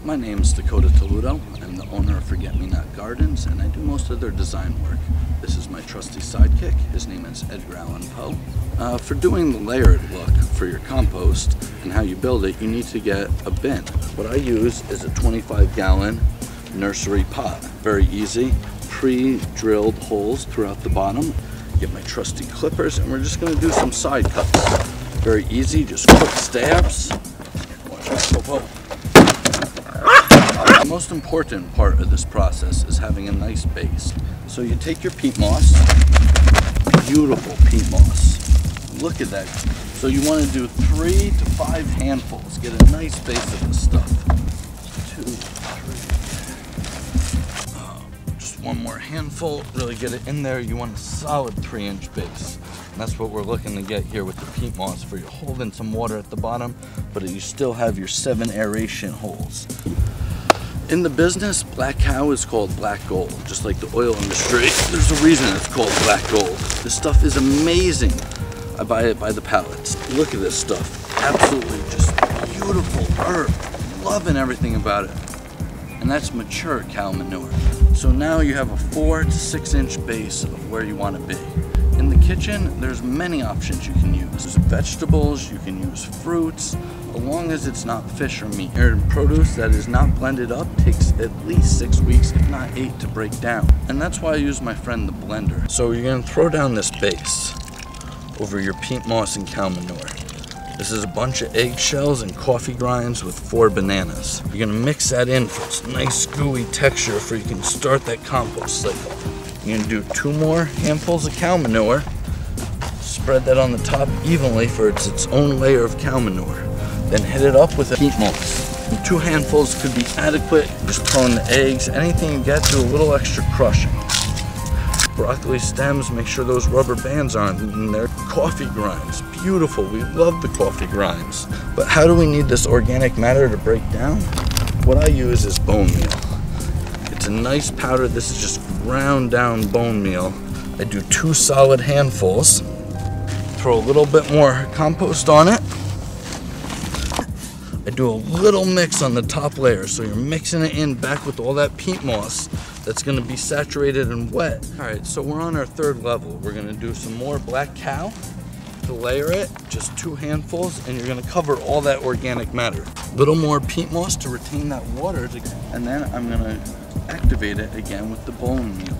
My name is Dakota Toludo. I'm the owner of Forget Me Not Gardens, and I do most of their design work. This is my trusty sidekick. His name is Edgar Allan Poe. For doing the layered look for your compost and how you build it, you need to get a bin. What I use is a 25-gallon nursery pot. Very easy, pre-drilled holes throughout the bottom. Get my trusty clippers, and we're just going to do some side cuts. Very easy, just quick stabs. Watch out, Poe. The most important part of this process is having a nice base. So you take your peat moss, beautiful peat moss. Look at that. So you want to do 3 to 5 handfuls. Get a nice base of this stuff. 2, 3. Just one more handful. Really get it in there. You want a solid 3-inch base. And that's what we're looking to get here with the peat moss, for you hold in some water at the bottom, but you still have your 7 aeration holes. In the business, black cow is called black gold, just like the oil industry. There's a reason it's called black gold. This stuff is amazing. I buy it by the pallets. Look at this stuff. Absolutely just beautiful herb. Loving everything about it. And that's mature cow manure. So now you have a 4 to 6 inch base of where you want to be. In the kitchen, there's many options you can use. There's vegetables, you can use fruits, as long as it's not fish or meat. Your produce that is not blended up takes at least 6 weeks, if not 8, to break down. And that's why I use my friend the blender. So you're gonna throw down this base over your peat moss and cow manure. This is a bunch of eggshells and coffee grinds with 4 bananas. You're gonna mix that in for this nice gooey texture, for you can start that compost cycle. You're gonna do 2 more handfuls of cow manure. Spread that on the top evenly for its own layer of cow manure. Then hit it up with a peat moss. And 2 handfuls could be adequate. Just throw in the eggs. Anything you get, do a little extra crushing. Broccoli stems, make sure those rubber bands aren't in there. Coffee grinds, beautiful. We love the coffee grinds. But how do we need this organic matter to break down? What I use is bone meal. It's a nice powder. This is just ground down bone meal. I do 2 solid handfuls. Throw a little bit more compost on it. I do a little mix on the top layer, so you're mixing it in back with all that peat moss that's going to be saturated and wet. All right, so we're on our 3rd level. We're going to do some more black cow to layer it, just 2 handfuls, and you're going to cover all that organic matter. A little more peat moss to retain that water, and then I'm going to activate it again with the bone meal.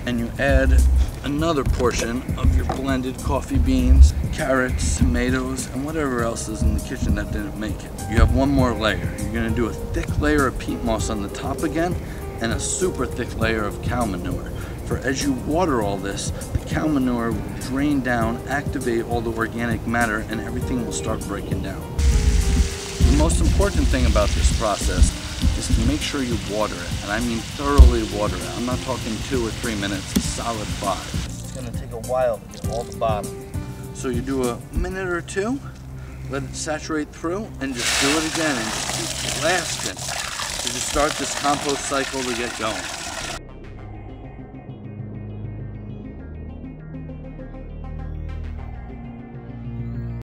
And you add another portion of your blended coffee beans, carrots, tomatoes, and whatever else is in the kitchen that didn't make it. You have one more layer. You're gonna do a thick layer of peat moss on the top again, and a super thick layer of cow manure. For as you water all this, the cow manure will drain down, activate all the organic matter, and everything will start breaking down. The most important thing about this process is to make sure you water it, and I mean thoroughly water it. I'm not talking 2 or 3 minutes, a solid 5. It's gonna take a while to get all the bottom. So you do a minute or 2, let it saturate through, and just do it again, and just keep blasting to just start this compost cycle to get going.